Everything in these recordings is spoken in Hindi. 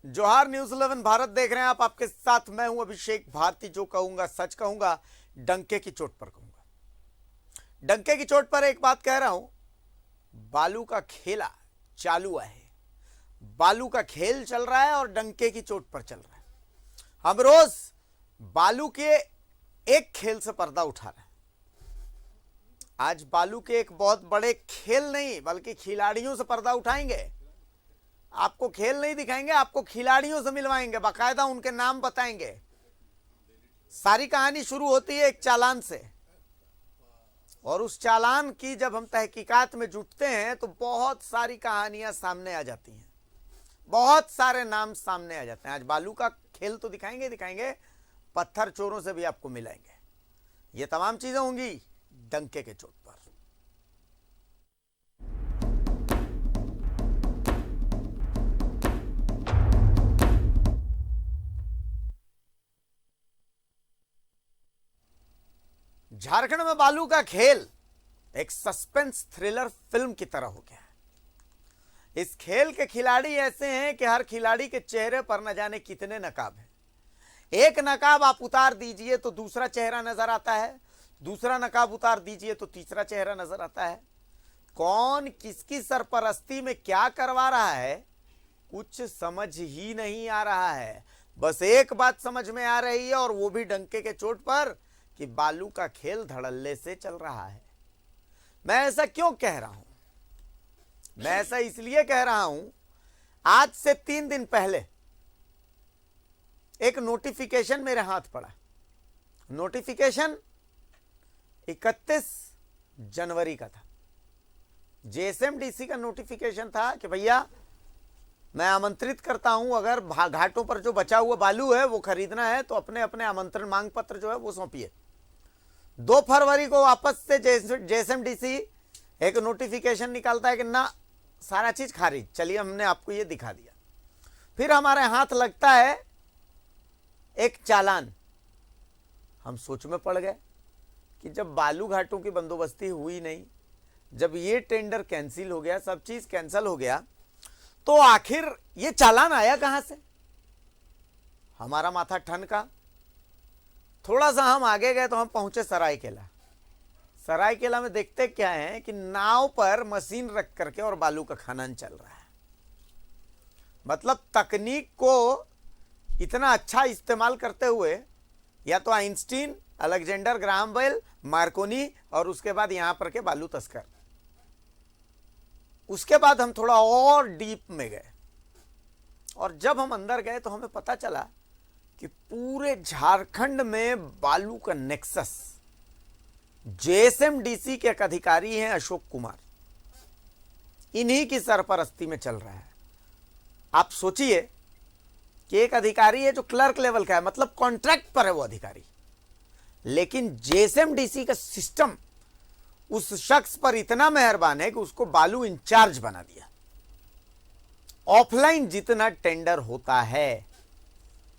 जोहार न्यूज 11 भारत देख रहे हैं आप। आपके साथ मैं हूं अभिषेक भारती। जो कहूंगा सच कहूंगा, डंके की चोट पर कहूंगा। डंके की चोट पर एक बात कह रहा हूं, बालू का खेला चालू है। बालू का खेल चल रहा है और डंके की चोट पर चल रहा है। हम रोज बालू के एक खेल से पर्दा उठा रहे हैं। आज बालू के एक बहुत बड़े खेल नहीं बल्कि खिलाड़ियों से पर्दा उठाएंगे। आपको खेल नहीं दिखाएंगे, आपको खिलाड़ियों से मिलवाएंगे, बाकायदा उनके नाम बताएंगे। सारी कहानी शुरू होती है एक चालान से, और उस चालान की जब हम तहकीकात में जुटते हैं तो बहुत सारी कहानियां सामने आ जाती हैं, बहुत सारे नाम सामने आ जाते हैं। आज बालू का खेल तो दिखाएंगे, पत्थर चोरों से भी आपको मिलाएंगे। ये तमाम चीजें होंगी डंके के चोट पर। झारखंड में बालू का खेल एक सस्पेंस थ्रिलर फिल्म की तरह हो गया है। इस खेल के खिलाड़ी ऐसे हैं कि हर खिलाड़ी के चेहरे पर न जाने कितने नकाब हैं। एक नकाब आप उतार दीजिए तो दूसरा चेहरा नजर आता है, दूसरा नकाब उतार दीजिए तो तीसरा चेहरा नजर आता है। कौन किसकी सरपरस्ती में क्या करवा रहा है कुछ समझ ही नहीं आ रहा है। बस एक बात समझ में आ रही है, और वो भी डंके के चोट पर, कि बालू का खेल धड़ल्ले से चल रहा है। मैं ऐसा क्यों कह रहा हूं? मैं ऐसा इसलिए कह रहा हूं, आज से 3 दिन पहले एक नोटिफिकेशन मेरे हाथ पड़ा। नोटिफिकेशन 31 जनवरी का था। जेएसएमडीसी का नोटिफिकेशन था कि भैया मैं आमंत्रित करता हूं, अगर घाटों पर जो बचा हुआ बालू है वो खरीदना है तो अपने अपने आमंत्रण मांग पत्र जो है वो सौंपिए। 2 फरवरी को वापस से जेएसएमडीसी एक नोटिफिकेशन निकालता है कि ना, सारा चीज खारिज, चलिए हमने आपको ये दिखा दिया। फिर हमारे हाथ लगता है एक चालान। हम सोच में पड़ गए कि जब बालू घाटों की बंदोबस्ती हुई नहीं, जब ये टेंडर कैंसिल हो गया, सब चीज कैंसिल हो गया, तो आखिर ये चालान आया कहां से? हमारा माथा ठनका। थोड़ा सा हम आगे गए तो हम पहुंचे सरायकेला। सरायकेला में देखते क्या है कि नाव पर मशीन रख करके और बालू का खनन चल रहा है। मतलब तकनीक को इतना अच्छा इस्तेमाल करते हुए, या तो Einstein, Alexander Graham Bell, Marconi, और उसके बाद यहां पर के बालू तस्कर। उसके बाद हम थोड़ा और डीप में गए, और जब हम अंदर गए तो हमें पता चला कि पूरे झारखंड में बालू का नेक्सस जेएसएमडीसी के एक अधिकारी हैं अशोक कुमार, इन्हीं की सरपरस्ती में चल रहा है। आप सोचिए कि एक अधिकारी है जो क्लर्क लेवल का है, मतलब कॉन्ट्रैक्ट पर है वो अधिकारी, लेकिन जेएसएमडीसी का सिस्टम उस शख्स पर इतना मेहरबान है कि उसको बालू इंचार्ज बना दिया। ऑफलाइन जितना टेंडर होता है,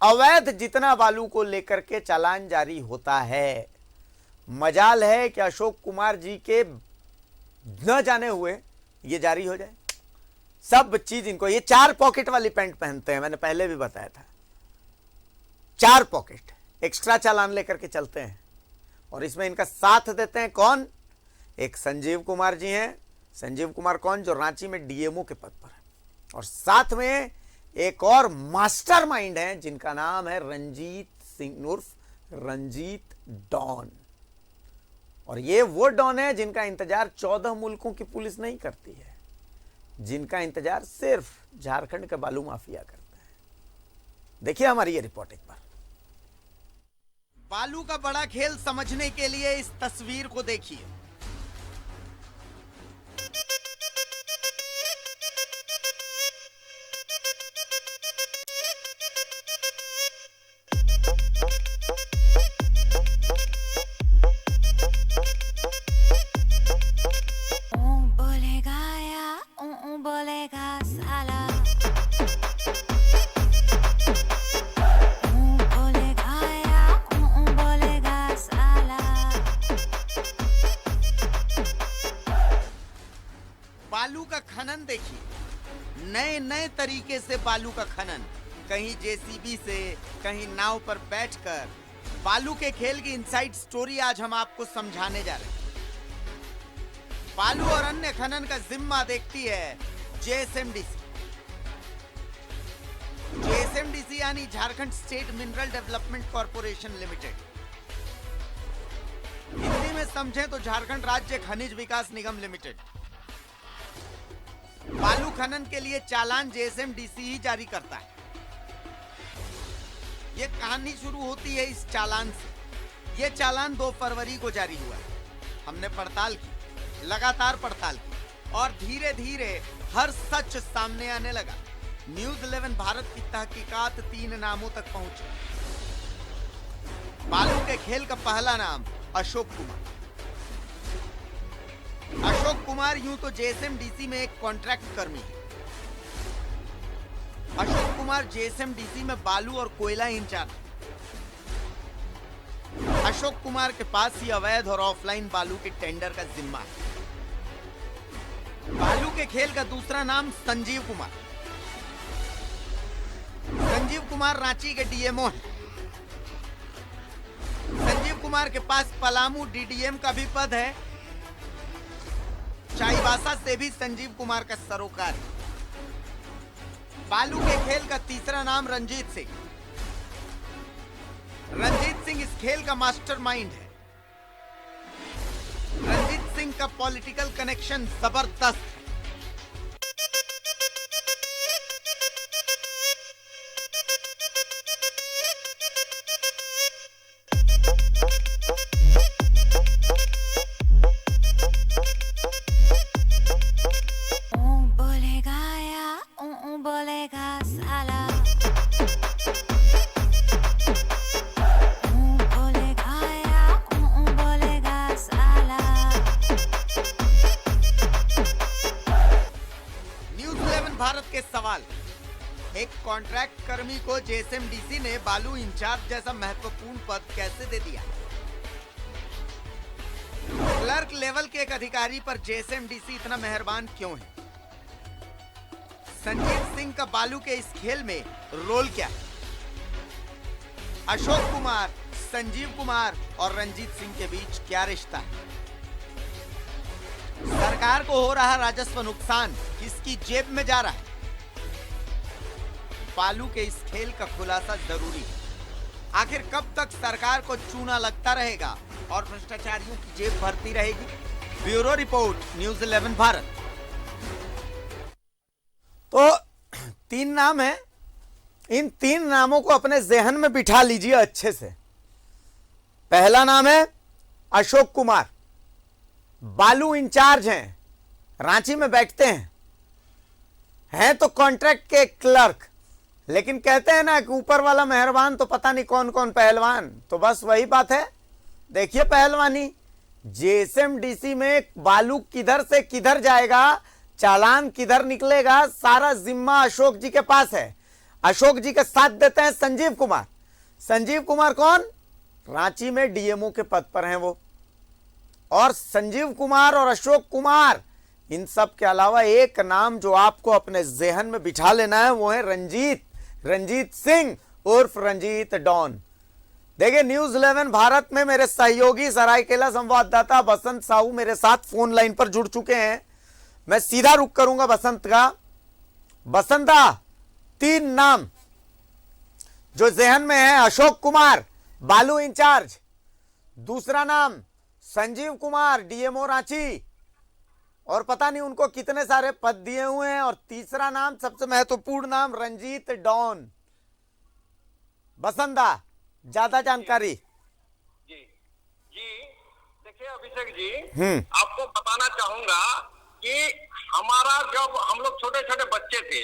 अवैध जितना बालू को लेकर के चालान जारी होता है, मजाल है कि अशोक कुमार जी के न जाने हुए ये जारी हो जाए। सब चीज इनको, ये 4 पॉकेट वाली पैंट पहनते हैं, मैंने पहले भी बताया था। 4 पॉकेट एक्स्ट्रा चालान लेकर के चलते हैं, और इसमें इनका साथ देते हैं कौन? एक संजीव कुमार जी हैं। संजीव कुमार कौन? जो रांची में डीएमओ के पद पर है। और साथ में एक और मास्टरमाइंड है जिनका नाम है रंजीत सिंह उर्फ रंजीत डॉन। और ये वो डॉन है जिनका इंतजार 14 मुल्कों की पुलिस नहीं करती है, जिनका इंतजार सिर्फ झारखंड के बालू माफिया करता है। देखिए हमारी ये रिपोर्ट एक बार। बालू का बड़ा खेल समझने के लिए इस तस्वीर को देखिए। बालू का खनन देखिए, नए नए तरीके से बालू का खनन। कहीं जेसीबी से, कहीं नाव पर बैठकर बालू के खेल की इनसाइड स्टोरी आज हम आपको समझाने जा रहे हैं। बालू और अन्य खनन का जिम्मा देखती है जेएसएमडीसी। जेएसएमडीसी यानी Jharkhand state mineral development corporation limited. Hindi में समझें तो झारखंड राज्य खनिज विकास निगम लिमिटेड। बालू खनन के लिए चालान जेएसएमडीसी ही जारी करता है। यह कहानी शुरू होती है इस चालान से। यह चालान 2 फरवरी को जारी हुआ है। हमने पड़ताल की, लगातार पड़ताल की और धीरे धीरे हर सच सामने आने लगा। न्यूज़ 11 भारत की तहकीकात 3 नामों तक पहुंची। बालू के खेल का पहला नाम अशोक कुमार। अशोक कुमार यूं तो जेएसएमडीसी में एक कॉन्ट्रैक्ट कर्मी है। अशोक कुमार जेएसएमडीसी में बालू और कोयला इंचार्ज। अशोक कुमार के पास ही अवैध और ऑफलाइन बालू के टेंडर का जिम्मा है। बालू के खेल का दूसरा नाम संजीव कुमार। संजीव कुमार रांची के डीएमओ हैं। संजीव कुमार के पास पलामू डीडीएम का भी पद है। चाईबासा से भी संजीव कुमार का सरोकार है। बालू के खेल का तीसरा नाम रंजीत सिंह। रंजीत सिंह इस खेल का मास्टरमाइंड है। रंजीत सिंह का पॉलिटिकल कनेक्शन जबरदस्त है। भारत के सवाल। एक कॉन्ट्रैक्ट कर्मी को जेएसएमडीसी ने बालू इंचार्ज जैसा महत्वपूर्ण पद कैसे दे दिया? क्लर्क लेवल के एक अधिकारी पर जेएसएमडीसी इतना मेहरबान क्यों है? संजीव सिंह का बालू के इस खेल में रोल क्या है? अशोक कुमार, संजीव कुमार और रंजीत सिंह के बीच क्या रिश्ता है? सरकार को हो रहा राजस्व नुकसान किसकी जेब में जा रहा है? बालू के इस खेल का खुलासा जरूरी है। आखिर कब तक सरकार को चूना लगता रहेगा और भ्रष्टाचारियों की जेब भरती रहेगी? Bureau report, news 11 Bharat. तो 3 नाम है। इन 3 नामों को अपने जहन में बिठा लीजिए अच्छे से। पहला नाम है अशोक कुमार। बालू इंचार्ज हैं, रांची में बैठते हैं तो कॉन्ट्रैक्ट के क्लर्क। लेकिन कहते हैं ना कि ऊपर वाला मेहरबान तो पता नहीं कौन कौन पहलवान। तो बस वही बात है। देखिए पहलवानी, जेएसएमडीसी में बालू किधर से किधर जाएगा, चालान किधर निकलेगा, सारा जिम्मा अशोक जी के पास है। अशोक जी के साथ देते हैं संजीव कुमार। संजीव कुमार कौन? रांची में डीएमओ के पद पर हैं वो। और संजीव कुमार और अशोक कुमार, इन सब के अलावा एक नाम जो आपको अपने जहन में बिठा लेना है वो है रंजीत सिंह उर्फ रंजीत डॉन। देखिए न्यूज़ 11 भारत में मेरे सहयोगी सरायकेला संवाददाता बसंत साहू मेरे साथ फोन लाइन पर जुड़ चुके हैं। मैं सीधा रुख करूंगा बसंत का। बसंता, 3 नाम जो जहन में है, अशोक कुमार बालू इंचार्ज, दूसरा नाम संजीव कुमार डीएमओ रांची, और पता नहीं उनको कितने सारे पद दिए हुए हैं, और तीसरा नाम सबसे महत्वपूर्ण नाम रंजीत डॉन। बसंता, ज्यादा जानकारी। जी देखिए अभिषेक जी, आपको बताना चाहूंगा कि हमारा जब हम लोग छोटे छोटे बच्चे थे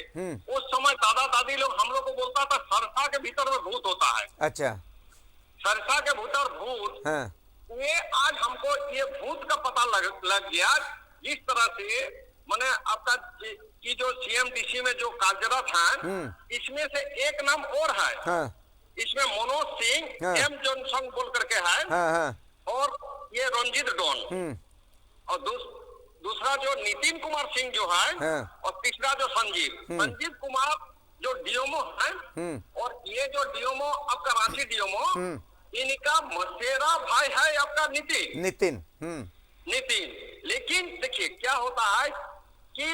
उस समय दादा दादी लोग हम लोग को बोलता था सरसा के भीतर में भूत होता है। अच्छा, सरसा के भीतर भूत। हाँ। ये आज हमको ये भूत का पता लग गया। जिस तरह से मैंने आपका की जो सीएमडीसी में जो कार्यरत है, इसमें से एक नाम और है। हाँ। इसमें मनोज सिंह, हाँ। एम जॉनसन बोल करके है। हाँ, हाँ। और ये रंजीत डॉन, और दूसरा जो नितिन कुमार सिंह जो है, हाँ। और तीसरा जो संजीव कुमार जो डीएमओ है और ये जो डीएमओ आपका रांची डीएमओ, इनका मसेरा भाई है आपका नितिन। लेकिन देखिए क्या होता है कि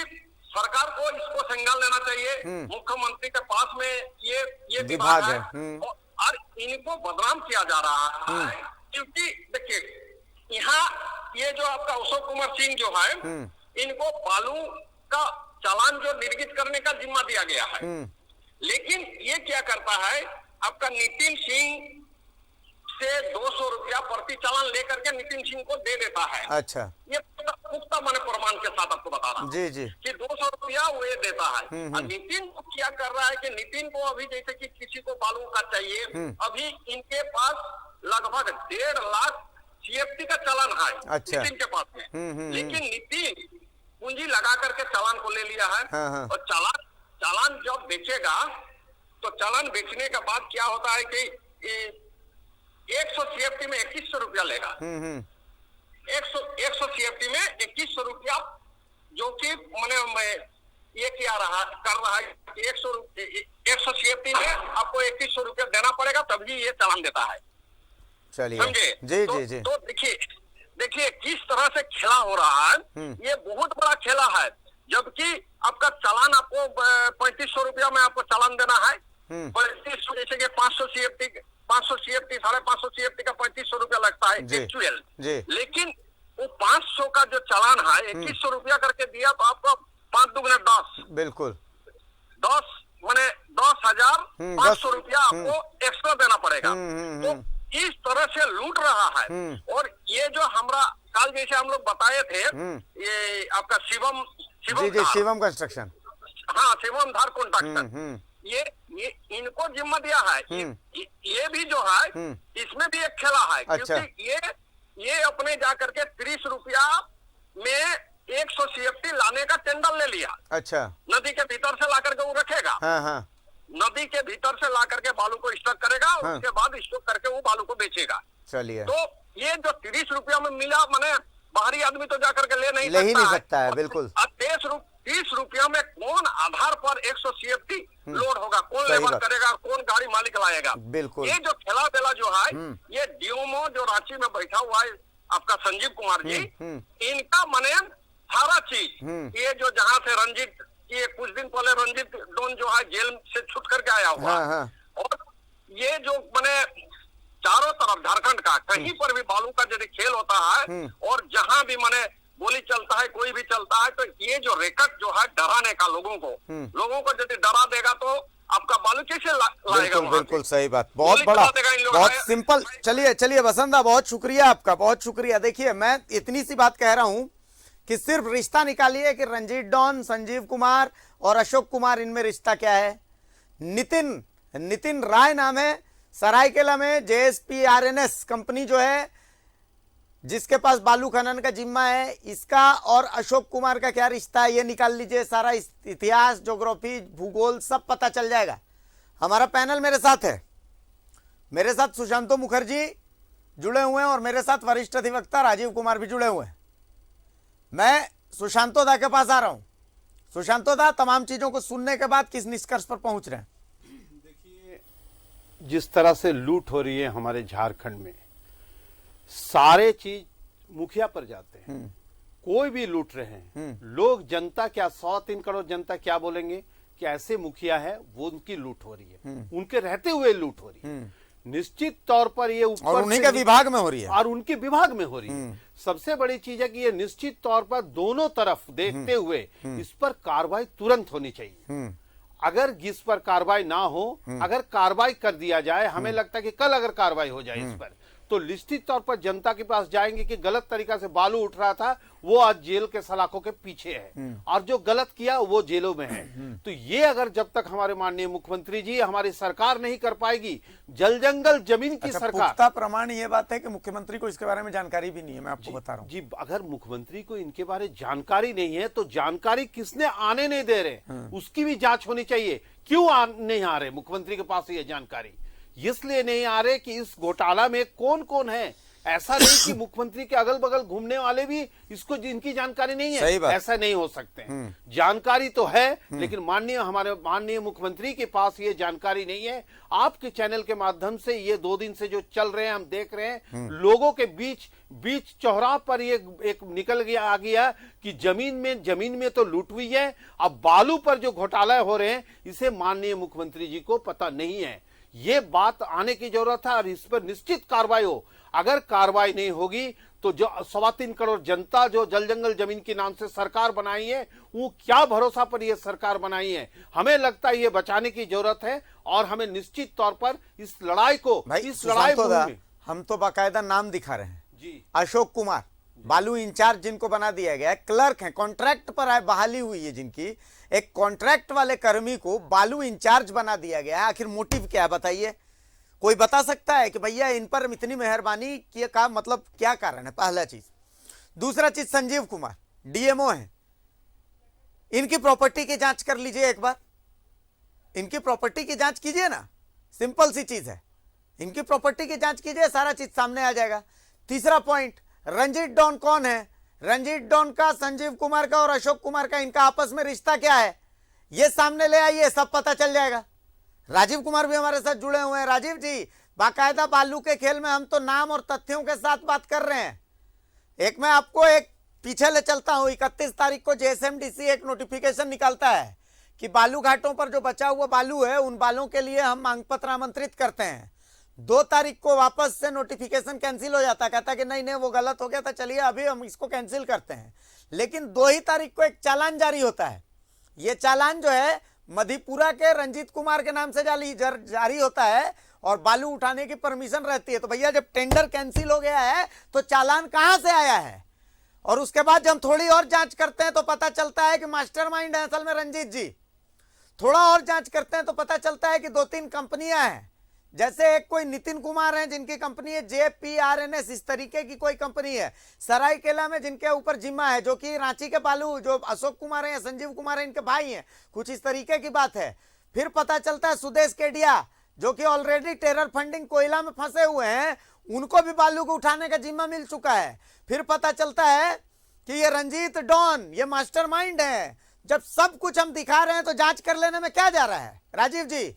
सरकार को इसको संज्ञान लेना चाहिए। मुख्यमंत्री के पास में ये विभाग है और इनको बदनाम किया जा रहा है, क्योंकि देखिए यहाँ ये जो आपका अशोक कुमार सिंह जो है, इनको बालू का चालान जो निर्गत करने का जिम्मा दिया गया है, लेकिन ये क्या करता है, आपका नितिन सिंह से 200 रुपया प्रति चालान लेकर के नितिन सिंह को दे देता है। अच्छा, ये पुख्ता मैंने प्रमाण के साथ आपको बता रहा हूँ जी कि 200 रुपया वो ये देता है। और नितिन को क्या कर रहा है कि नितिन को अभी जैसे कि किसी को बालू का चाहिए, अभी इनके पास लगभग 1.5 लाख सीएफटी का चालान है। अच्छा। नितिन के पास में, लेकिन नितिन पूंजी लगा करके चालान को ले लिया है। और चालान जब बेचेगा तो चालान बेचने के बाद क्या होता है कि 100 सीएफटी में 2100 रुपया लेगा। 100 सीएफटी में 2100 रुपया, जो कि मैं ये कर रहा है कि 100 सीएफटी में आपको 2100 रुपया देना पड़ेगा, तभी ये चालान देता है। चलिए, समझे? जी। तो देखिए किस तरह से खेला हो रहा है, ये बहुत बड़ा खेला है। जबकि आपका चालान आपको 3500 रुपया में आपको चालान देना है। 3500 जैसे कि 500 सीएफटी 550 सीएफटी का 3500 रुपया लगता है एक्चुअल, लेकिन वो 500 का जो चालान है 2100 रुपया करके दिया, तो आपको 5 दुगने 10, बिल्कुल 10 माने 10,500 रुपया आपको एक्स्ट्रा देना पड़ेगा। तो इस तरह से लूट रहा है। और ये जो हमारा कल जैसे हम लोग बताए थे, ये आपका शिवम कंस्ट्रक्शन, हाँ शिवम धार कॉन्ट्रैक्टर, ये इनको जिम्मा दिया है। ये भी जो है इसमें भी एक खेला है। अच्छा। क्योंकि ये अपने जाकर के 30 रुपया में 100 सीएफटी लाने का टेंडर ले लिया। अच्छा। नदी के भीतर से ला करके वो रखेगा। हाँ। नदी के भीतर से ला करके बालू को स्टॉक करेगा और उसके बाद स्टॉक करके वो बालू को बेचेगा। चलिए, तो ये जो 30 रुपया में मिला, मैंने बाहरी आदमी तो जाकर के ले नहीं सकता है। बिल्कुल। 30 रुपया में कौन आधार पर 100 सीएफटी लोड होगा, कौन लेबर करेगा, कौन गाड़ी मालिक लाएगा? बिल्कुल। ये जो खेला बेला जो है, ये डीएमओ जो रांची में बैठा हुआ है आपका संजीव कुमार जी, इनका मने सारा चीज, ये जो जहाँ से रंजीत, ये कुछ दिन पहले रंजीत डोन जो है जेल से छूट करके आया हुआ, और ये जो मने चारों तरफ झारखंड का कहीं पर भी बालू का यदि खेल होता है और जहां भी मने गोली चलता है, कोई भी चलता है, तो ये जो रेकट जो है डराने का लोगों को यदि डरा देगा तो आपका बालू कैसे लाएगा? बिल्कुल सही बात, बहुत बड़ा, बहुत सिंपल। चलिए बसंता, बहुत शुक्रिया आपका, बहुत शुक्रिया। देखिए, मैं इतनी सी बात कह रहा हूं कि सिर्फ रिश्ता निकालिए कि रंजीत डॉन, संजीव कुमार और अशोक कुमार, इनमें रिश्ता क्या है। नितिन राय नाम है, सरायकेला में JSPRNS कंपनी जो है, जिसके पास बालू खनन का जिम्मा है, इसका और अशोक कुमार का क्या रिश्ता है, ये निकाल लीजिए। सारा इतिहास, ज्योग्राफी, भूगोल सब पता चल जाएगा। हमारा पैनल मेरे साथ है, मेरे साथ सुशांतो मुखर्जी जुड़े हुए हैं और मेरे साथ वरिष्ठ अधिवक्ता राजीव कुमार भी जुड़े हुए हैं। मैं सुशांतो दा के पास आ रहा हूं। सुशांतो दा, तमाम चीजों को सुनने के बाद किस निष्कर्ष पर पहुंच रहे हैं? देखिए, जिस तरह से लूट हो रही है हमारे झारखंड में, सारे चीज मुखिया पर जाते हैं। कोई भी लूट रहे हैं लोग, जनता क्या 103 करोड़ जनता क्या बोलेंगे कि ऐसे मुखिया है, वो उनकी लूट हो रही है, उनके रहते हुए लूट हो रही है। निश्चित तौर पर ये ऊपर और उन्हीं के विभाग में हो रही है, और उनके विभाग में हो रही है। सबसे बड़ी चीज है कि ये निश्चित तौर पर दोनों तरफ देखते हुए इस पर कार्रवाई तुरंत होनी चाहिए। अगर इस पर कार्रवाई ना हो, अगर कार्रवाई कर दिया जाए, हमें लगता है कि कल अगर कार्रवाई हो जाए इस पर, तो निश्चित तौर पर जनता के पास जाएंगे कि गलत तरीका से बालू उठ रहा था, वो आज जेल के सलाखों के पीछे है, और जो गलत किया वो जेलों में है। तो ये अगर जब तक हमारे माननीय मुख्यमंत्री जी, हमारी सरकार नहीं कर पाएगी, जल जंगल जमीन की सरकार। पुख्ता प्रमाण ये बात है कि मुख्यमंत्री को इसके बारे में जानकारी भी नहीं है, मैं आपको बता रहा हूँ जी। अगर मुख्यमंत्री को इनके बारे में जानकारी नहीं है तो जानकारी किसने आने नहीं दे रहे, उसकी भी जांच होनी चाहिए। क्यों नहीं आ रहे मुख्यमंत्री के पास ये जानकारी? इसलिए नहीं आ रहे कि इस घोटाला में कौन कौन है, ऐसा नहीं कि मुख्यमंत्री के अगल बगल घूमने वाले भी इसको जिनकी जानकारी नहीं है, सही बात। ऐसा नहीं हो सकते हैं। जानकारी तो है, लेकिन हमारे माननीय मुख्यमंत्री के पास ये जानकारी नहीं है। आपके चैनल के माध्यम से ये 2 दिन से जो चल रहे हैं, हम देख रहे हैं लोगों के बीच चौराहा पर ये एक निकल गया आ गया कि जमीन में तो लूट हुई है, अब बालू पर जो घोटाला हो रहे हैं इसे माननीय मुख्यमंत्री जी को पता नहीं है। ये बात आने की जरूरत है और इस पर निश्चित कार्रवाई हो। अगर कार्रवाई नहीं होगी तो जो 3.25 करोड़ जनता जो जल जंगल जमीन के नाम से सरकार बनाई है, वो क्या भरोसा पर ये सरकार बनाई है। हमें लगता है ये बचाने की जरूरत है और हमें निश्चित तौर पर इस लड़ाई को हम तो बाकायदा नाम दिखा रहे हैं जी। अशोक कुमार बालू इंचार्ज जिनको बना दिया गया है, क्लर्क है, कॉन्ट्रैक्ट पर है, बहाली हुई है जिनकी, एक कॉन्ट्रैक्ट वाले कर्मी को बालू इंचार्ज बना दिया गया है। आखिर मोटिव क्या है बताइए? कोई बता सकता है कि भैया इन पर इतनी मेहरबानी किए का मतलब क्या कारण है? पहला चीज। दूसरा चीज, संजीव कुमार डीएमओ है, इनकी प्रॉपर्टी की जांच कर लीजिए एक बार, इनकी प्रॉपर्टी की जांच कीजिए ना, सिंपल सी चीज है, इनकी प्रॉपर्टी की जांच कीजिए, सारा चीज सामने आ जाएगा। तीसरा पॉइंट, रंजीत डॉन कौन है? रंजीत डॉन का, संजीव कुमार का और अशोक कुमार का इनका आपस में रिश्ता क्या है, ये सामने ले आइए, सब पता चल जाएगा। राजीव कुमार भी हमारे साथ जुड़े हुए हैं। राजीव जी, बाकायदा बालू के खेल में हम तो नाम और तथ्यों के साथ बात कर रहे हैं। एक मैं आपको एक पीछे ले चलता हूं। 31 तारीख को जेएसएमडीसी एक नोटिफिकेशन निकालता है कि बालू घाटों पर जो बचा हुआ बालू है, उन बालों के लिए हम मांग पत्र आमंत्रित करते हैं। 2 तारीख को वापस से नोटिफिकेशन कैंसिल हो जाता, कहता कि नहीं वो गलत हो गया था, चलिए अभी हम इसको कैंसिल करते हैं। लेकिन 2 ही तारीख को एक चालान जारी होता है। ये चालान जो है मधेपुरा के रंजीत कुमार के नाम से जारी होता है और बालू उठाने की परमिशन रहती है। तो भैया जब टेंडर कैंसिल हो गया है तो चालान कहां से आया है? और उसके बाद जब हम थोड़ी और जांच करते हैं तो पता चलता है कि मास्टरमाइंड है असल में रंजीत जी। थोड़ा और जांच करते हैं तो पता चलता है कि 2-3 कंपनियां हैं, जैसे एक कोई नितिन कुमार हैं जिनकी कंपनी है JPRNS, इस तरीके की कोई कंपनी है। सरायकेला में जिनके ऊपर जिम्मा है, जो कि रांची के बालू जो अशोक कुमार हैं या संजीव कुमार हैं, इनके भाई हैं, कुछ इस तरीके की बात है। फिर पता चलता है सुदेश केडिया जो कि ऑलरेडी टेरर फंडिंग कोयला में फंसे हुए हैं, उनको भी बालू को उठाने का जिम्मा मिल चुका है। फिर पता चलता है कि ये रंजीत डॉन ये मास्टरमाइंड है। जब सब कुछ हम दिखा रहे हैं तो जांच कर लेने में क्या जा रहा है? राजीव जी,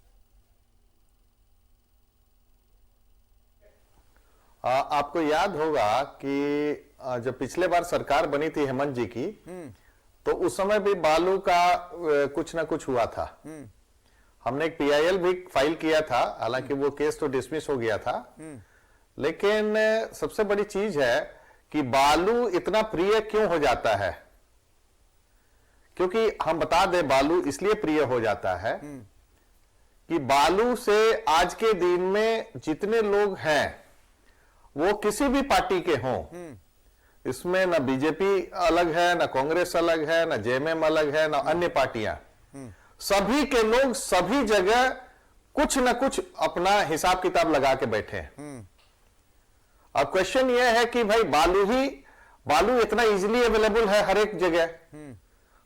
आपको याद होगा कि जब पिछले बार सरकार बनी थी हेमंत जी की, तो उस समय भी बालू का कुछ ना कुछ हुआ था। हमने एक PIL भी फाइल किया था, हालांकि वो केस तो डिसमिस हो गया था। लेकिन सबसे बड़ी चीज है कि बालू इतना प्रिय क्यों हो जाता है? क्योंकि हम बता दें, बालू इसलिए प्रिय हो जाता है कि बालू से आज के दिन में जितने लोग हैं वो किसी भी पार्टी के हों, इसमें ना बीजेपी अलग है, ना कांग्रेस अलग है, ना JMM अलग है, ना अन्य पार्टियां, सभी के लोग सभी जगह कुछ ना कुछ अपना हिसाब किताब लगा के बैठे हैं। अब क्वेश्चन यह है कि भाई बालू इतना इजीली अवेलेबल है हर एक जगह,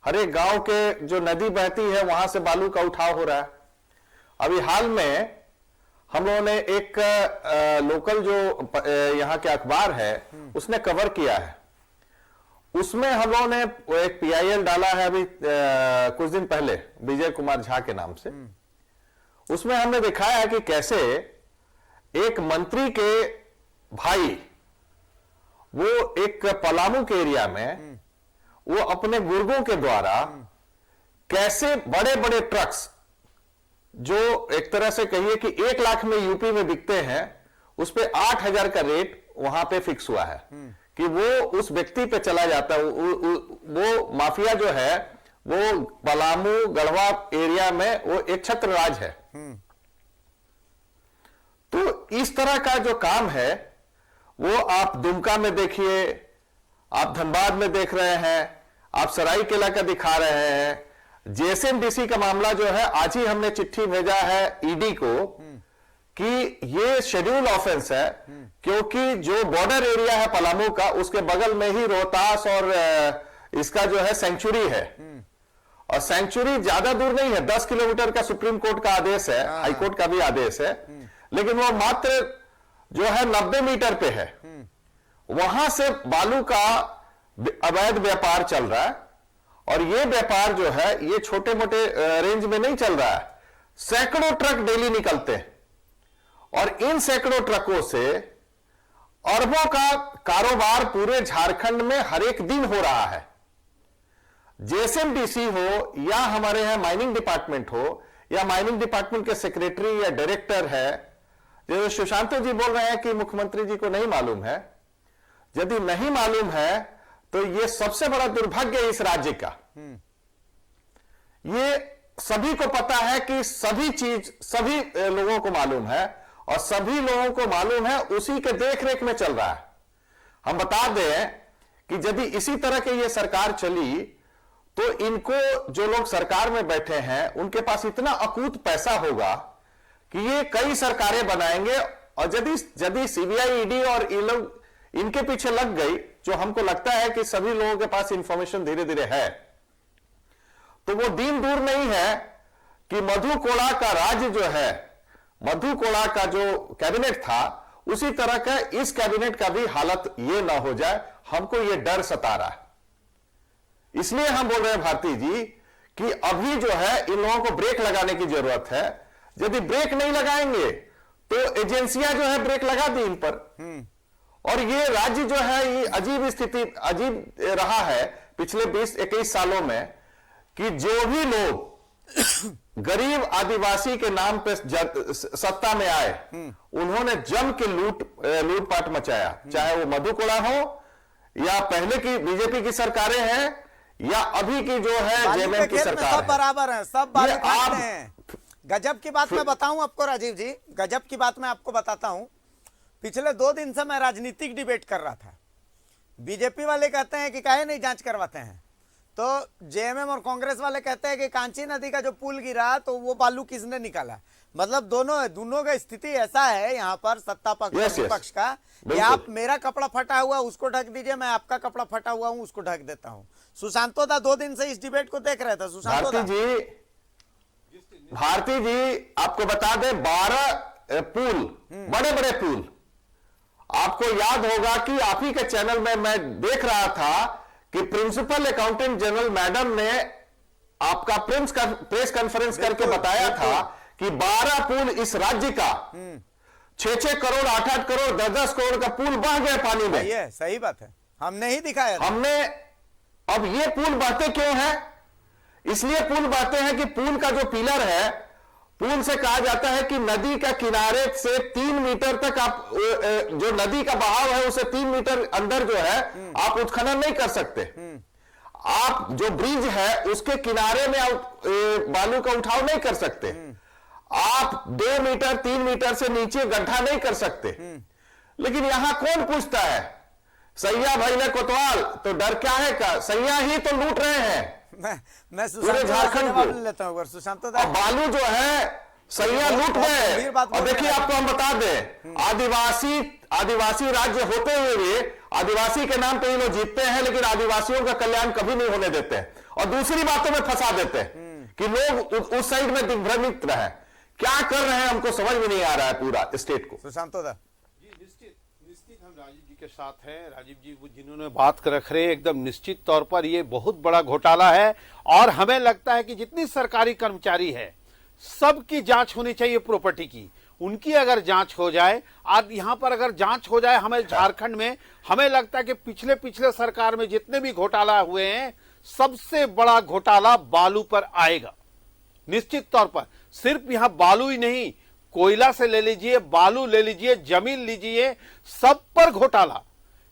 हर एक गांव के जो नदी बहती है वहां से बालू का उठाव हो रहा है। अभी हाल में हम लोगों ने एक लोकल जो यहाँ के अखबार है उसने कवर किया है, उसमें हम लोगों ने एक PIL डाला है अभी कुछ दिन पहले विजय कुमार झा के नाम से। उसमें हमने दिखाया है कि कैसे एक मंत्री के भाई वो एक पलामू के एरिया में वो अपने गुर्गों के द्वारा कैसे बड़े बड़े ट्रक्स जो एक तरह से कहिए कि 1 लाख में यूपी में बिकते हैं, उस पे 8,000 का रेट वहां पे फिक्स हुआ है कि वो उस व्यक्ति पे चला जाता है। वो माफिया जो है वो पलामू गढ़वा एरिया में वो एक छत्र राज है। तो इस तरह का जो काम है वो आप दुमका में देखिए, आप धनबाद में देख रहे हैं, आप सरायकेला का दिखा रहे हैं। JSMDC का मामला जो है, आज ही हमने चिट्ठी भेजा है ED को कि ये शेड्यूल ऑफेंस है, क्योंकि जो बॉर्डर एरिया है पलामू का, उसके बगल में ही रोहतास और इसका जो है सेंचुरी है। और सेंचुरी ज्यादा दूर नहीं है, 10 किलोमीटर का सुप्रीम कोर्ट का आदेश है, हाई कोर्ट का भी आदेश है, लेकिन वो मात्र जो है 90 मीटर पे है। वहां से बालू का अवैध व्यापार चल रहा है। और ये व्यापार जो है ये छोटे मोटे रेंज में नहीं चल रहा है, सैकड़ों ट्रक डेली निकलते हैं और इन सैकड़ों ट्रकों से अरबों का कारोबार पूरे झारखंड में हर एक दिन हो रहा है। जेएसएमडीसी हो या हमारे यहां माइनिंग डिपार्टमेंट हो या माइनिंग डिपार्टमेंट के सेक्रेटरी या डायरेक्टर है, जैसे सुशांत जी बोल रहे हैं कि मुख्यमंत्री जी को नहीं मालूम है, यदि नहीं मालूम है तो ये सबसे बड़ा दुर्भाग्य है इस राज्य का। ये सभी को पता है कि सभी चीज सभी लोगों को मालूम है और सभी लोगों को मालूम है, उसी के देखरेख में चल रहा है। हम बता दें कि यदि इसी तरह की ये सरकार चली तो इनको जो लोग सरकार में बैठे हैं उनके पास इतना अकूत पैसा होगा कि ये कई सरकारें बनाएंगे। और यदि सीबीआई ईडी और ये लोग इनके पीछे लग गई, जो हमको लगता है कि सभी लोगों के पास इंफॉर्मेशन धीरे धीरे है, तो वो दिन दूर नहीं है कि मधु कोड़ा का राज्य जो है, मधु कोड़ा का जो कैबिनेट था, उसी तरह का इस कैबिनेट का भी हालत ये ना हो जाए। हमको ये डर सता रहा है। इसलिए हम बोल रहे हैं भारती जी कि अभी जो है इन लोगों को ब्रेक लगाने की जरूरत है। यदि ब्रेक नहीं लगाएंगे तो एजेंसियां जो है ब्रेक लगा दी इन पर। और ये राज्य जो है ये अजीब स्थिति अजीब रहा है पिछले 20-21 सालों में कि जो भी लोग गरीब आदिवासी के नाम पे सत्ता में आए, उन्होंने जम के लूटपाट मचाया, चाहे वो मधु कोड़ा हो या पहले की बीजेपी की सरकारें हैं या अभी की जो है जेएमएम की सरकार सब बराबर है, सब बालू खाते हैं। गजब की बात मैं बताऊं आपको राजीव जी, गजब की बात मैं आपको बताता हूं। पिछले 2 दिन से मैं राजनीतिक डिबेट कर रहा था। बीजेपी वाले कहते हैं कि काहे नहीं जांच करवाते हैं, तो जेएमएम और कांग्रेस वाले कहते हैं कि कांची नदी का जो पुल गिरा तो वो बालू किसने निकाला। मतलब दोनों का स्थिति ऐसा है यहाँ पर सत्ता पक्ष विपक्ष का कि आप मेरा कपड़ा फटा हुआ उसको ढक दीजिए, मैं आपका कपड़ा फटा हुआ हूं उसको ढक देता हूं। सुशांतो दा 2 दिन से इस डिबेट को देख रहे थे। सुशांतो दा भारती जी आपको बता दे 12 पुल, बड़े बड़े पुल, आपको याद होगा कि आप ही के चैनल में मैं देख रहा था कि प्रिंसिपल अकाउंटेंट जनरल मैडम ने आपका प्रेस कॉन्फ्रेंस करके बताया था कि 12 पुल इस राज्य का 6-6 करोड़ 8-8 करोड़ 10-10 करोड़ का पुल बह गए पानी में। ये सही बात है, हमने ही दिखाया था। हमने अब ये पुल बहते क्यों है? इसलिए पुल बहते हैं कि पुल का जो पिलर है, पुल से कहा जाता है कि नदी का किनारे से 3 मीटर तक आप जो नदी का बहाव है उसे 3 मीटर अंदर जो है आप उत्खनन नहीं कर सकते। आप जो ब्रिज है उसके किनारे में आप बालू का उठाव नहीं कर सकते। आप 2 मीटर 3 मीटर से नीचे गड्ढा नहीं कर सकते। लेकिन यहां कौन पूछता है? सैया भाई ने कोतवाल, तो डर क्या है का? सैया ही तो लूट रहे हैं मैं पूरे झारखंड को लेता हूं। सुशांत दा बालू जो है सैया लूट गए। और देखिए आपको हम बता दें, आदिवासी राज्य होते हुए भी आदिवासी के नाम पे ये लोग जीतते हैं, लेकिन आदिवासियों का कल्याण कभी नहीं होने देते हैं और दूसरी बातों में फंसा देते हैं कि लोग उस साइड में दिग्भ्रमित रहे। क्या कर रहे हैं हमको समझ में नहीं आ रहा है पूरा स्टेट को। सुशांत दा निश्चित हम राजीव जी के साथ हैं। राजीव जी जिन्होंने बात कर रख रहे हैं एकदम निश्चित तौर पर ये बहुत बड़ा घोटाला है और हमें लगता है कि जितनी सरकारी कर्मचारी है सबकी जांच होनी चाहिए प्रॉपर्टी की। उनकी अगर जांच हो जाए, आज यहां पर अगर जांच हो जाए हमें झारखंड में, हमें लगता है कि पिछले सरकार में जितने भी घोटाला हुए हैं सबसे बड़ा घोटाला बालू पर आएगा निश्चित तौर पर। सिर्फ यहां बालू ही नहीं, कोयला से ले लीजिए, बालू ले लीजिए, जमीन लीजिए, सब पर घोटाला।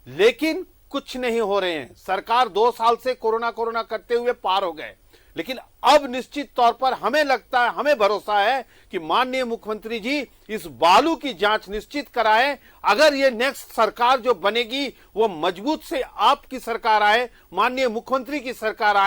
लेकिन कुछ नहीं हो रहे हैं। सरकार 2 साल से कोरोना करते हुए पार हो गए, लेकिन अब निश्चित तौर पर हमें लगता है, हमें भरोसा है कि माननीय मुख्यमंत्री जी इस बालू की जांच निश्चित कराएं। अगर ये नेक्स्ट सरकार जो बनेगी वो मजबूत से आपकी सरकार आए, माननीय मुख्यमंत्री की सरकार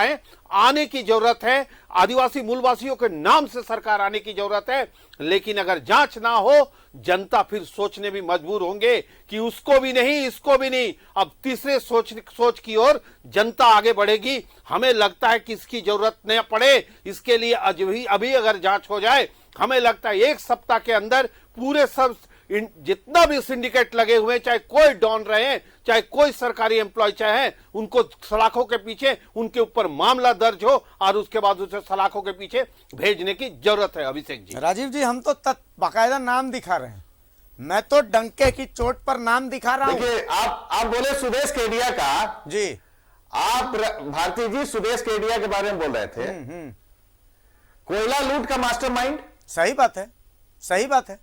आने की जरूरत है। आदिवासी मूलवासियों के नाम से सरकार आने की जरूरत है। लेकिन अगर जांच ना हो, जनता फिर सोचने भी मजबूर होंगे कि उसको भी नहीं, इसको भी नहीं। अब तीसरे सोच की ओर जनता आगे बढ़ेगी। हमें लगता है कि इसकी जरूरत न पड़े। इसके लिए अभी अगर जांच हो जाए, हमें लगता है 1 सप्ताह के अंदर पूरे सब जितना भी सिंडिकेट लगे हुए, चाहे कोई डॉन रहे, चाहे कोई सरकारी एम्प्लॉय चाहे, उनको सलाखों के पीछे उनके ऊपर मामला दर्ज हो और उसके बाद उसे सलाखों के पीछे भेजने की जरूरत है। अभिषेक जी, राजीव जी, हम तो बाकायदा नाम दिखा रहे हैं, मैं तो डंके की चोट पर नाम दिखा रहा हूं। देखिए, आप बोले सुदेश केडिया का जी, आप भारती जी सुदेश केडिया के बारे में बोल रहे थे, कोयला लूट का मास्टरमाइंड। सही बात है, सही बात है।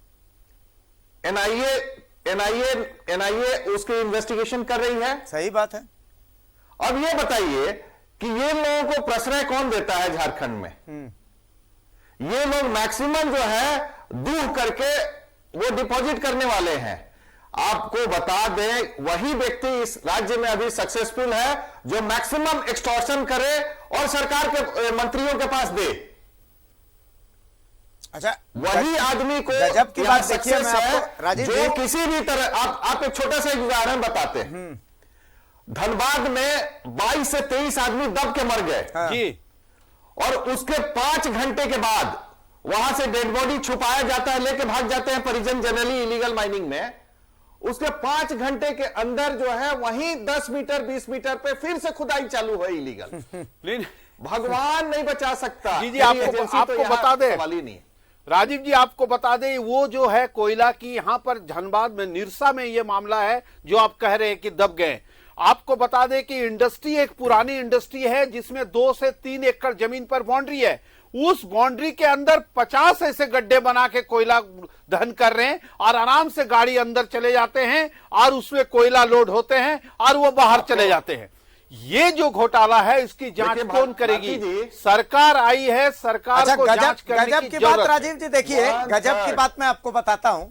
एनआईए उसकी इन्वेस्टिगेशन कर रही है। सही बात है। अब ये बताइए कि ये लोगों को प्रश्रय कौन देता है झारखंड में? ये लोग मैक्सिमम जो है दूर करके वो डिपॉजिट करने वाले हैं। आपको बता दें, वही व्यक्ति इस राज्य में अभी सक्सेसफुल है जो मैक्सिमम एक्सटॉर्शन करे और सरकार के मंत्रियों के पास दे। अच्छा, वही आदमी को गजब की बात देखिए, मैं सक्सेस है आपको राजीव जो जी, किसी भी तरह आप एक छोटा सा उदाहरण बताते हैं। धनबाद में 22 से 23 आदमी दब के मर गए जी, और उसके 5 घंटे के बाद वहां से डेड बॉडी छुपाया जाता है, लेके भाग जाते हैं परिजन जनरली इलीगल माइनिंग में। उसके 5 घंटे के अंदर जो है वहीं 10 मीटर 20 मीटर पे फिर से खुदाई चालू है इलीगल। भगवान नहीं बचा सकता। जी, आपको बता दे, सवाल ही नहीं। राजीव जी आपको बता दें, वो जो है कोयला की यहां पर धनबाद में निरसा में ये मामला है जो आप कह रहे हैं कि दब गए। आपको बता दें कि इंडस्ट्री एक पुरानी इंडस्ट्री है जिसमें 2 से 3 एकड़ जमीन पर बाउंड्री है। उस बाउंड्री के अंदर 50 ऐसे गड्ढे बना के कोयला दहन कर रहे हैं और आराम से गाड़ी अंदर चले जाते हैं और उसमें कोयला लोड होते हैं और वो बाहर चले जाते हैं। ये जो घोटाला है इसकी जांच कौन करेगी? सरकार आई है, सरकार अच्छा, को जांच करने गजब की जरूरत बात है। राजीव जी, देखिए गजब की बात मैं आपको बताता हूं।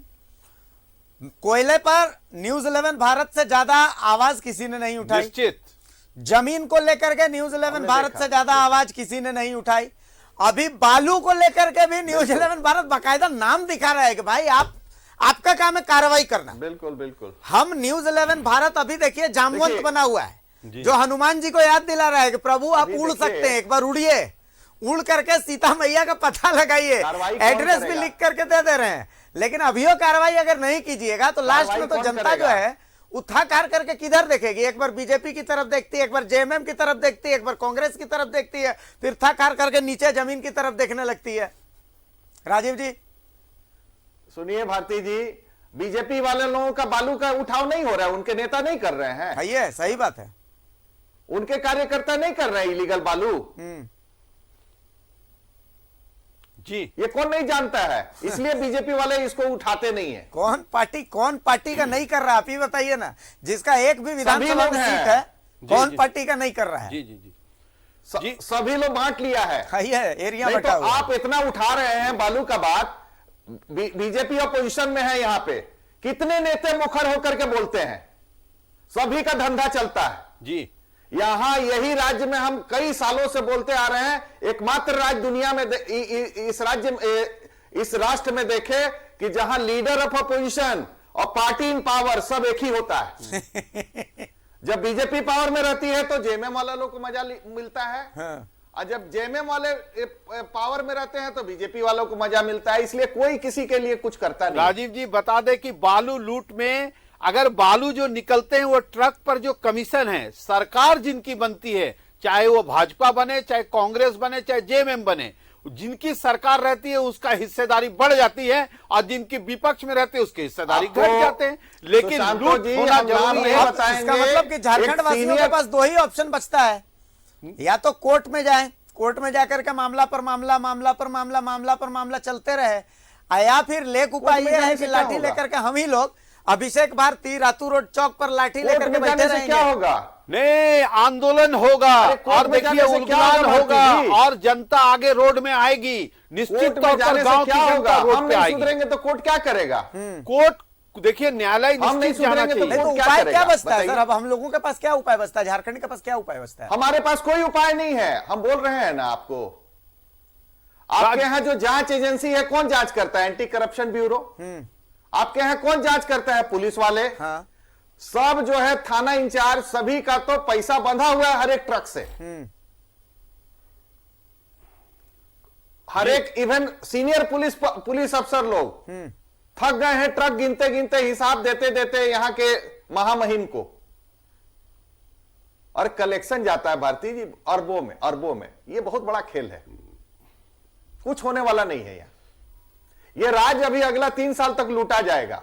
कोयले पर न्यूज 11 भारत से ज्यादा आवाज किसी ने नहीं उठाई। निश्चित। जमीन को लेकर के न्यूज 11 भारत से ज्यादा आवाज किसी ने नहीं उठाई। अभी बालू को लेकर के भी न्यूज 11 भारत बाकायदा नाम दिखा रहा है कि भाई आपका काम है कार्रवाई करना। बिल्कुल बिल्कुल। हम न्यूज 11 भारत अभी देखिए जामवंत बना हुआ है, जो हनुमान जी को याद दिला रहा है कि प्रभु आप उड़ सकते हैं, एक बार उड़िए, उड़ करके सीता मैया का पता लगाइए, एड्रेस भी लिख करके दे रहे हैं। लेकिन अभियो कार्रवाई अगर नहीं कीजिएगा तो लास्ट में तो जनता जो है उठाकार करके किधर देखेगी? एक बार बीजेपी की तरफ देखती है, एक बार जेएमएम की तरफ देखती है, एक बार कांग्रेस की तरफ देखती है, फिर थाकार करके नीचे जमीन की तरफ देखने लगती है। राजीव जी सुनिए भारती जी, बीजेपी वाले लोगों का बालू का उठाव नहीं हो रहा है, उनके नेता नहीं कर रहे हैं। है, सही बात है, उनके कार्यकर्ता नहीं कर रहे हैं इलीगल बालू। जी, ये कौन नहीं जानता है, इसलिए बीजेपी वाले इसको उठाते नहीं है। कौन पार्टी का नहीं कर रहा, आप ही बताइए ना, जिसका एक भी विधानसभा में सीट है, कौन पार्टी का नहीं कर रहा है? जी जी जी, सभी लोग बांट लिया है। एरिया नहीं बटा तो हुआ। आप इतना उठा रहे हैं बालू का बात, बीजेपी अपोजिशन में है यहाँ पे, कितने नेता मुखर होकर के बोलते हैं, सभी का धंधा चलता है। जी, यहां यही राज्य में हम कई सालों से बोलते आ रहे हैं, एकमात्र राज्य दुनिया में इस राष्ट्र में देखे कि जहां लीडर ऑफ अपोजिशन और पार्टी इन पावर सब एक ही होता है। जब बीजेपी पावर में रहती है तो जेएमएम वाला लोग को मजा मिलता है, और जब जेएमएम वाले पावर में रहते हैं तो बीजेपी वालों को मजा मिलता है। इसलिए कोई किसी के लिए कुछ करता नहीं। राजीव जी बता दें कि बालू लूट में अगर बालू जो निकलते हैं वो ट्रक पर जो कमीशन है, सरकार जिनकी बनती है, चाहे वो भाजपा बने, चाहे कांग्रेस बने, चाहे जेएमएम बने, जिनकी सरकार रहती है उसका हिस्सेदारी बढ़ जाती है और जिनकी विपक्ष में रहते हैं उसकी हिस्सेदारी घट जाते हैं। लेकिन लूट होना जरूरी है। इसका मतलब कि झारखंड वासियों के पास 2 ही ऑप्शन बचता है, या तो कोर्ट में जाएं, कोर्ट में जाकर के मामला पर मामला, मामला पर मामला, मामला पर मामला चलते रहे, या फिर लेक उपाय यह है कि लाठी लेकर के हम ही लोग अभिषेक भारती रातू रोड चौक पर लाठी लेकर के बैठे रहेंगे। क्या होगा? नहीं, आंदोलन होगा और देखिए उलगुलान होगा और जनता आगे रोड में आएगी। निश्चित तौर पर गांव की जनता रोड पे आएगी। सुधरेंगे तो कोर्ट क्या करेगा? कोर्ट देखिए न्यायालय निश्चित जाना चाहिए। तो उपाय क्या बचता है सर? अब हम लोगों के पास क्या उपाय बचता है? झारखंड के पास क्या उपाय बचता है? हमारे पास कोई उपाय नहीं है। हम बोल रहे हैं ना आपको, आपके यहाँ जो जांच एजेंसी है कौन जांच करता है? Anti corruption bureau. आपके यहाँ कौन जांच करता है? पुलिस वाले। हाँ। सब जो है थाना इंचार्ज, सभी का तो पैसा बंधा हुआ है हर एक ट्रक से। हर एक इवन सीनियर पुलिस अफसर लोग थक गए हैं ट्रक गिनते गिनते, हिसाब देते देते यहां के महामहिम को, और कलेक्शन जाता है भारती जी अरबों में। ये बहुत बड़ा खेल है, कुछ होने वाला नहीं है यहां। ये राज्य अभी अगला 3 साल तक लूटा जाएगा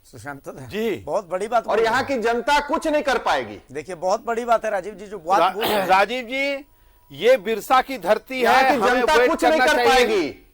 सुशांत जी, बहुत बड़ी बात, और यहाँ की जनता कुछ नहीं कर पाएगी। देखिए बहुत बड़ी बात है राजीव जी जो बात बोल रहे हैं। राजीव जी, ये बिरसा की धरती यहाँ है, की जनता कुछ नहीं कर पाएगी।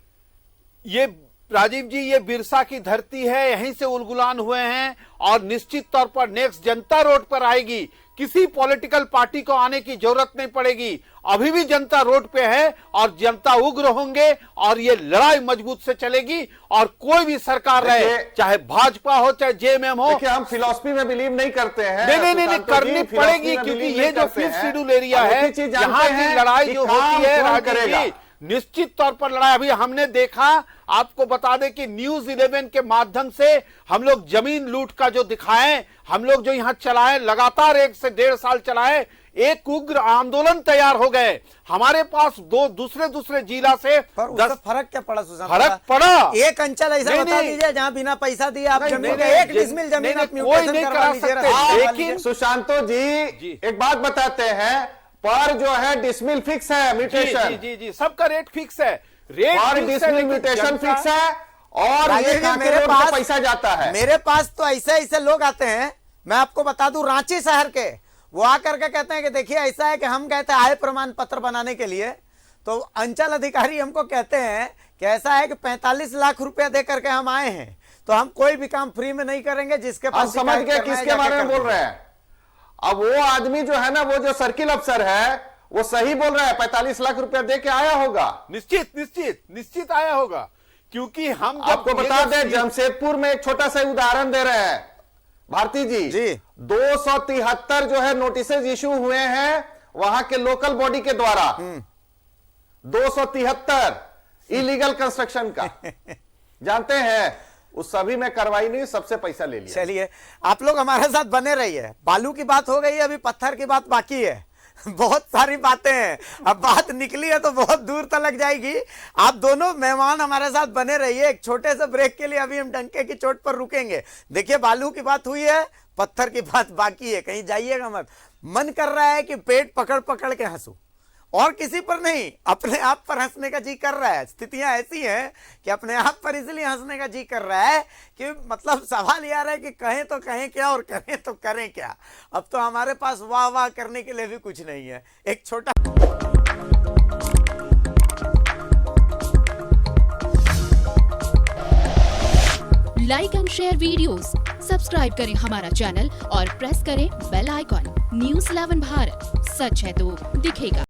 ये राजीव जी, ये बिरसा की धरती है, यहीं से उलगुलान हुए हैं, और निश्चित तौर पर नेक्स्ट जनता रोड पर आएगी। किसी पॉलिटिकल पार्टी को आने की जरूरत नहीं पड़ेगी, अभी भी जनता रोड पे है, और जनता उग्र होंगे, और ये लड़ाई मजबूत से चलेगी। और कोई भी सरकार रहे, चाहे भाजपा हो चाहे जेएमएम हो। देखिए, हम फिलॉसफी में बिलीव नहीं करते हैं। नहीं करनी पड़ेगी, क्योंकि ये जो 5th शेड्यूल एरिया है, यहाँ की लड़ाई जो होती है राजीव जी, निश्चित तौर पर लड़ाई। अभी हमने देखा, आपको बता दें कि न्यूज 11 के माध्यम से हम लोग जमीन लूट का जो दिखाएं, हम लोग जो यहां चलाएं, लगातार 1 से 1.5 साल चलाएं, एक उग्र आंदोलन तैयार हो गए। हमारे पास दूसरे जिला से पर उसका फर्क क्या पड़ा सुशांत? फर्क पड़ा। एक अंचल ऐसा बता दीजिए जहां बिना पैसा दिए आप जमीन का 1 डिसमिल जमीन आप कोई नहीं करा सकते। लेकिन सुशांतो जी एक बात बताते हैं, पर जो है डिसमिल फिक्स है, म्यूटेशन जी, सबका रेट फिक्स है, रेट डिसमिल म्यूटेशन फिक्स है, और ये मेरे पास पैसा जाता है। मेरे पास तो ऐसे लोग आते हैं, मैं आपको बता दूं, रांची शहर के, वो आकर के कहते हैं कि देखिए ऐसा है कि हम कहते हैं आय प्रमाण पत्र बनाने के लिए, तो अंचल अधिकारी हमको कहते हैं कि ऐसा है कि 45 लाख रुपया दे करके हम आए हैं, तो हम कोई भी काम फ्री में नहीं करेंगे। जिसके पास समझ गए किसके बारे में बोल रहे हैं। अब वो आदमी जो है ना, वो जो सर्किल अफसर है, वो सही बोल रहा है, 45 लाख रुपया दे के आया होगा। निश्चित आया होगा, क्योंकि हम आपको बता दें, जमशेदपुर में एक छोटा सा उदाहरण दे रहे हैं भारती जी 273 जो है नोटिसेज इशू हुए हैं वहां के लोकल बॉडी के द्वारा, 273 इलीगल कंस्ट्रक्शन का। जानते हैं उस सभी में कार्रवाई नहीं, सबसे पैसा ले लिया। चलिए, आप लोग हमारे साथ बने रहिए। बालू की बात हो गई, अभी पत्थर की बात बाकी है। बहुत सारी बातें हैं, अब बात निकली है तो बहुत दूर तक जाएगी। आप दोनों मेहमान हमारे साथ बने रहिए। एक छोटे से ब्रेक के लिए अभी हम डंके की चोट पर रुकेंगे। देखिए, बालू की बात हुई है, पत्थर की बात बाकी है, कहीं जाइएगा मत। मन कर रहा है कि पेट पकड़ पकड़ के हंसू, और किसी पर नहीं, अपने आप पर हंसने का जी कर रहा है। स्थितियां ऐसी हैं कि अपने आप पर इसलिए हंसने का जी कर रहा है कि मतलब सवाल यार है कि कहें तो कहें क्या और करें तो करें क्या। अब तो हमारे पास वाह वाह करने के लिए भी कुछ नहीं है। एक छोटा like and share videos, subscribe करें हमारा चैनल और प्रेस करें बेल आइकॉन। न्यूज़ 11 भारत, सच है तो दिखेगा।